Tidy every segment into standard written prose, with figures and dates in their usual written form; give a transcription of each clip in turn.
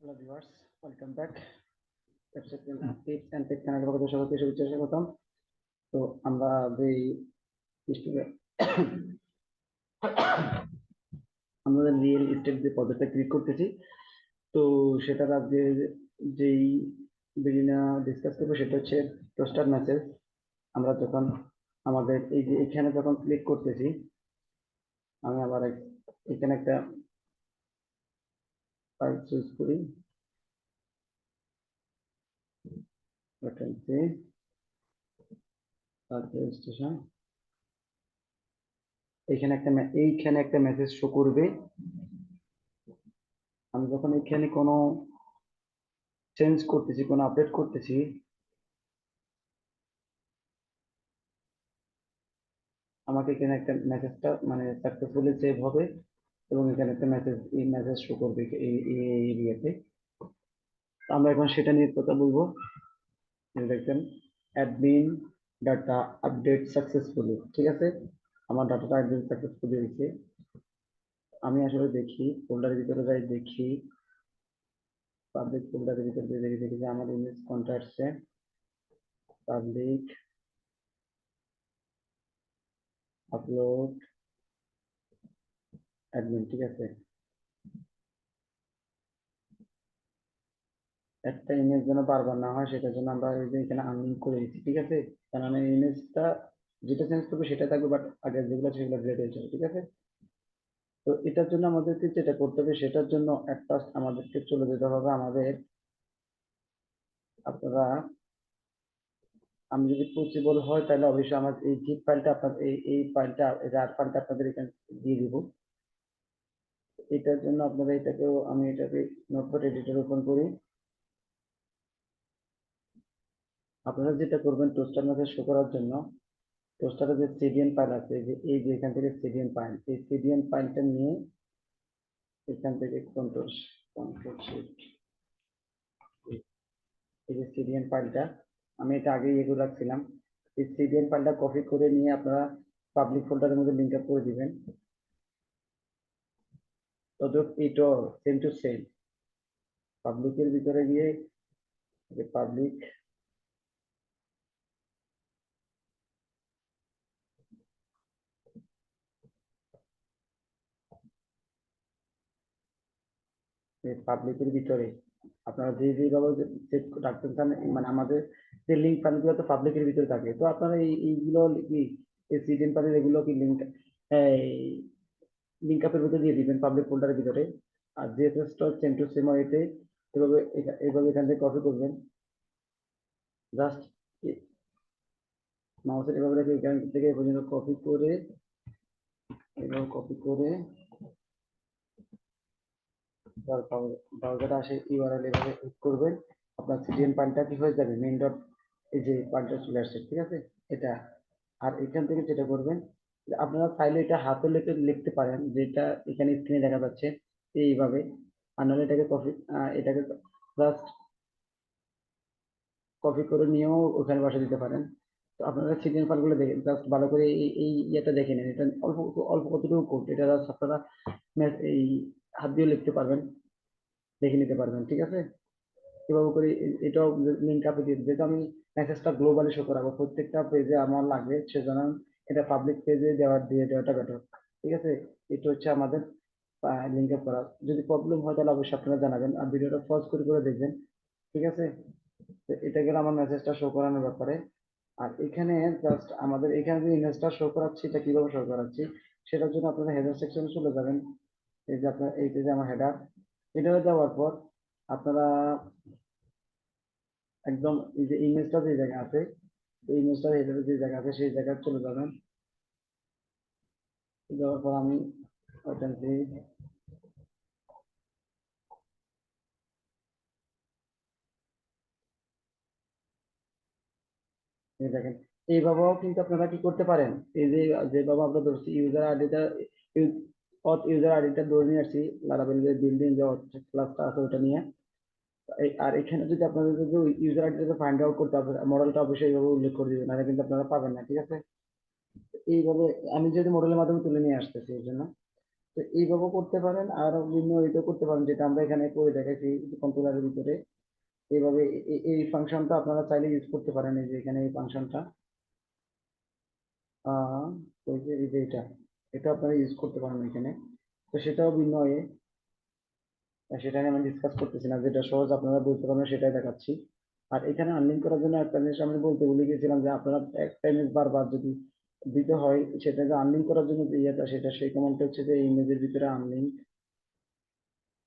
Hello viewers, welcome back. Tips and tips চ্যানেলের পক্ষ থেকে সবাইকে শুভেচ্ছা স্বাগতম। তো আমরা যেই আমাদের রিয়েল এস্টেট যে প্রজেক্টটা ক্লিক করতেছি, তো সেটার আজকে যেই বিগিনা ডিসকাস করবো সেটা হচ্ছে টোস্টার মেসেজ। আমরা যখন আমাদের এই যে এখানে যখন ক্লিক করতেছি, আমি আবার এখানে একটা ফাইল চুজ করি, রেজিস্ট্রেশন। এইখানে একটা মেসেজ শো করবে। আমি যখন এখানে কোনো চেঞ্জ করতেছি, কোনো আপডেট করতেছি, আমাকে এখানে একটা মেসেজটা মানে সাকসেসফুলি সেভ হবে এবং এখানে একটা মেসেজ শো করবে এই এরিয়াতে। আমরা এখন সেটা নিয়ে কথা বলবো। দেখবেন অ্যাডমিন ডাটা আপডেট সাকসেসফুলি, ঠিক আছে, আমার ডাটাটা একদম সাকসেসফুলি হয়েছে। আমি আসলে দেখি ফোল্ডারের ভিতরে যাই, দেখি পাবলিক ফোল্ডারের ভিতরে দেখি যে আমার ইমেজ কোনটা আসছে। পাবলিক আপলোড অ্যাডমিন, ঠিক আছে। একটা ইমেজ যেন বারবার না হয় সেটার জন্য আমরা এই যে এখানে আনলিঙ্ক করে দিচ্ছি, ঠিক আছে। কারণ এই ইমেজটা যেটা চেঞ্জ করবে সেটা থাকবে, বাট আগে যেগুলো আছে সেগুলো ডিলিট হয়ে যাবে, ঠিক আছে। তো এটার জন্য আমাদেরকে যেটা করতে হবে, সেটার জন্য একটা আমাদেরকে চলে যেতে হবে আমাদের, আপনারা, আমি যদি পসিবল হয় তাহলে অবশ্যই আমার এই জিপ ফাইলটা আপনার এই ফাইলটা রার ফাইলটা আপনাদের এখানে দিয়ে দিব। এটার জন্য আপনারা এটাকেও, আমি এটাকে নোটপ্যাড এডিটর ওপেন করি। আপনারা যেটা করবেন টোস্টার মেসেজ শো করার জন্য, টোস্টারে যে সিডিএন ফাইল আছে, যে এই যে এখান থেকে সিডিএন ফাইল, এই সিডিএন ফাইলটা নিয়ে এখান থেকে কন্ট্রোল শিফট, এই যে সিডিএন ফাইলটা আমি এটা আগে ইয়ে করে রাখছিলাম, এই সিডিএন ফাইলটা কপি করে নিয়ে আপনারা পাবলিক ফোল্ডারের মধ্যে লিঙ্ক আপ করে দিবেন। তদ্রুপ এটা সেম টু সেম পাবলিকের ভিতরে গিয়ে যে পাবলিক পাবলিকের ভিতরে আপনারা যেভাবে সেট রাখতে চান, মানে আমাদের যে লিঙ্ক ফাইলগুলো তো পাবলিকের ভিতরে থাকে, তো আপনারা এইগুলো কি এই সিডিএন ফাইলের এগুলো কি লিঙ্ক আপের ভিতরে দিয়ে দিবেন পাবলিক ফোল্ডারের ভিতরে। আর জিএসএসটা সেম টু সেম ওয়েতে এভাবে এভাবে এখান থেকে কপি করবেন। জাস্ট মাউসের এভাবে রেখে এখান থেকে এ পর্যন্ত কপি করে, এভাবে কপি করে ব্রাউজারে আসে ইউআরএল এভাবে ক্লিক করবেন, আপনার সিডিএন ফাইলটা কি হয়ে যাবে, মেইন ডট, এই যে ফাইলটা চলে আসছে, ঠিক আছে এটা। আর এখান থেকে যেটা করবেন, আপনারা চাইলে এটা হাতে লিখতে পারেন, যেটা এখানে স্ক্রিনে দেখা যাচ্ছে এইভাবে। আর নাহলে এটাকে এটাকে জাস্ট কপি করে নিয়েও ওখানে বসে দিতে পারেন। তো আপনারা সিডিএন ফাইলগুলো দেখে জাস্ট ভালো করে এই ইয়েটা দেখে নেন, এটা অল্প অল্প কতটুকু কোড, এটা জাস্ট আপনারা এই হাত দিয়ে লিখতে পারবেন, দেখে নিতে পারবেন, ঠিক আছে। এভাবে করে এটাও লিঙ্ক আপে দিয়ে, যেহেতু আমি মেসেজটা গ্লোবালি শো করাবো প্রত্যেকটা পেজে আমার লাগবে, সেজন্য এটা পাবলিক পেজে দিয়ে দেওয়াটা বেটার, ঠিক আছে। এটা হচ্ছে আমাদের লিঙ্ক আপ করা। যদি প্রবলেম হয় তাহলে অবশ্যই আপনারা জানাবেন, আর ভিডিওটা পজ করে দেখবেন, ঠিক আছে। তো এটা গেল আমার মেসেজটা শো করানোর ব্যাপারে। আর এখানে জাস্ট আমাদের এখানে যে ইমেজটা শো করাচ্ছি, এটা কিভাবে শো করাচ্ছি সেটার জন্য আপনারা হেডার সেকশনে চলে যাবেন। এই যে আপনার এই যে আমার হেডার, হেডারে যাওয়ার পর আপনারা একদম এই যে ইমেজটা যে জায়গা আছে, এই ইমেজটা হেডারে যে জায়গা আছে সেই জায়গায় চলে যাবেন। যাওয়ার পর আমি ওইখানে দেখেন, এইভাবেও কিন্তু আপনারা কি করতে পারেন, এই যে যেভাবে আমরা ধরছি ইউজার আইডিটা, ইউজার আইডিটা ধরে নিয়ে আসছি লারাবেল বিল্ডিং যে ক্লাসটা আছে ওটা নিয়ে। আর এখানে যদি আপনাদের যদি ইউজার আইডিটা ফাইন্ড আউট করতে হবে, মডেলটা অবশ্যই এইভাবে উল্লেখ করে দিবেন, নাহলে কিন্তু আপনারা পাবেন না, ঠিক আছে। এইভাবে আমি যদি মডেলের মাধ্যমে তুলে নিয়ে আসতেছি এই জন্য। তো এইভাবে করতে পারেন, আর বিভিন্ন এটা করতে পারেন, যেটা আমরা এখানে করে দেখাচ্ছি কন্ট্রোলারের ভিতরে। এইভাবে এই ফাংশনটা আপনারা চাইলে ইউজ করতে পারেন, এই যে এখানে এই ফাংশনটা ওই যে এই যে এটা আপনারা ইউজ করতে পারেন এখানে। তো সেটাও ভিন্ন হয়ে, সেটা নিয়ে আমি ডিসকাস করতেছি না, যেটা সহজ আপনারা বলতে পারবেন সেটাই দেখাচ্ছি। আর এখানে আনলিঙ্ক করার জন্য একটা জিনিস আমি বলতে ভুলে গেছিলাম, যে আপনারা একটা ইমেজ বারবার যদি দিতে হয়, সেটাকে আনলিঙ্ক করার জন্য যে ইয়েটা, সেটা সেই কমান্ডটা হচ্ছে যে ইমেজের ভিতরে আনলিঙ্ক,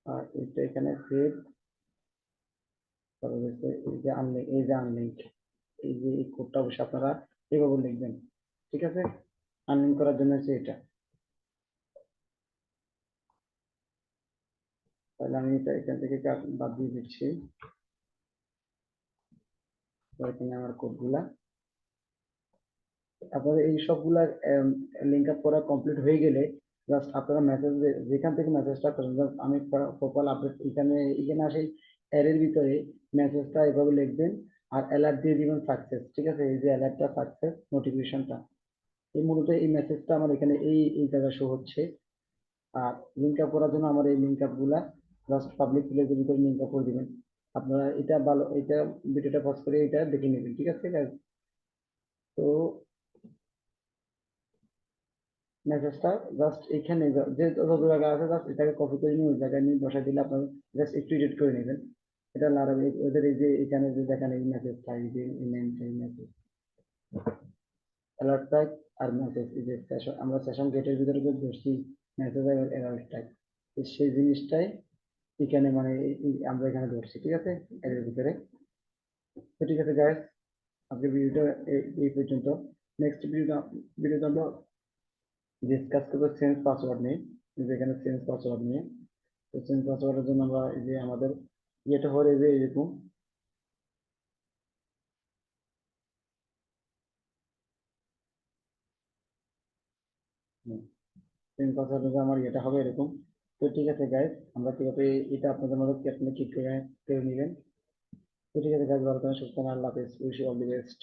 আর এটা এখানে সেভ, তারপরে হচ্ছে এই যে আনলিঙ্ক, এই যে আনলিঙ্ক, এই যে এই কোডটা অবশ্যই আপনারা এইভাবে লিখবেন। ঠিক আছে, আনলিঙ্ক করার জন্য হচ্ছে এটা। তাহলে আমি এটা এখান থেকে বাদ দিয়ে দিচ্ছি। তো এখানে আমার কোডগুলা, আপনাদের এই সবগুলা লিঙ্ক আপ করা কমপ্লিট হয়ে গেলে জাস্ট আপনারা মেসেজ, যেখান থেকে মেসেজটা করেন, just আমি প্রোফাইল আপডেট এখানে এখানে আসে এর ভিতরে মেসেজটা এভাবে লিখবেন, আর অ্যালার্ট দিয়ে দিবেন সাকসেস। ঠিক আছে, এই যে অ্যালার্টটা সাকসেস নোটিফিকেশনটা, এই মূলত এই মেসেজটা আমার এখানে এই জায়গায় শো হচ্ছে। আর লিঙ্ক আপ করার জন্য আমার এই লিঙ্ক আপ গুলা জাস্ট পাবলিক প্লেসের ভিতরে লিঙ্ক আপ করে দিবেন। আপনারা এটা ভালো, এটা ভিডিওটা পজ করে এটা দেখে নেবেন। ঠিক আছে guys? তো মেসেজটা জাস্ট এখানে যে যত জায়গা আছে জাস্ট এটাকে কপি করে নিয়ে ওই জায়গায় নিয়ে বসাই দিলে আপনার জাস্ট একটু এডিট করে নেবেন। এটা লারাবেল ওদের এই যে এখানে যে দেখেন এই মেসেজটা, এই যে এই মেসেজ অ্যালার্ট টাইপ আর মেসেজ, এই যে সেশন, আমরা সেশন গেটের ভিতরে যে ধরছি মেসেজ আর অ্যালার্ট টাইপ, সেই জিনিসটাই এখানে মানে আমরা এখানে ধরছি। ঠিক আছে, এর ভিতরে। তো ঠিক আছে গাইস, আজকের ভিডিওটা এই পর্যন্ত। নেক্সট ভিডিওতে আমরা ডিসকাস করবো চেঞ্জ পাসওয়ার্ড নিয়ে, যেখানে চেঞ্জ পাসওয়ার্ড নিয়ে। তো চেঞ্জ পাসওয়ার্ডের জন্য আমরা এই যে আমাদের ইয়েটা হয়ে যে এরকম চেঞ্জ পাসওয়ার্ডের আমার ইয়েটা হবে এরকম। তো ঠিক আছে গাইস, আমরা কিভাবে এটা আপনাদের মধ্যে কি আপনি কি করে করে নেবেন। তো ঠিক আছে গাইস, ভালো থাকেন, সুস্থ থাকেন, আল্লাহ হাফেজ, wish you all the best.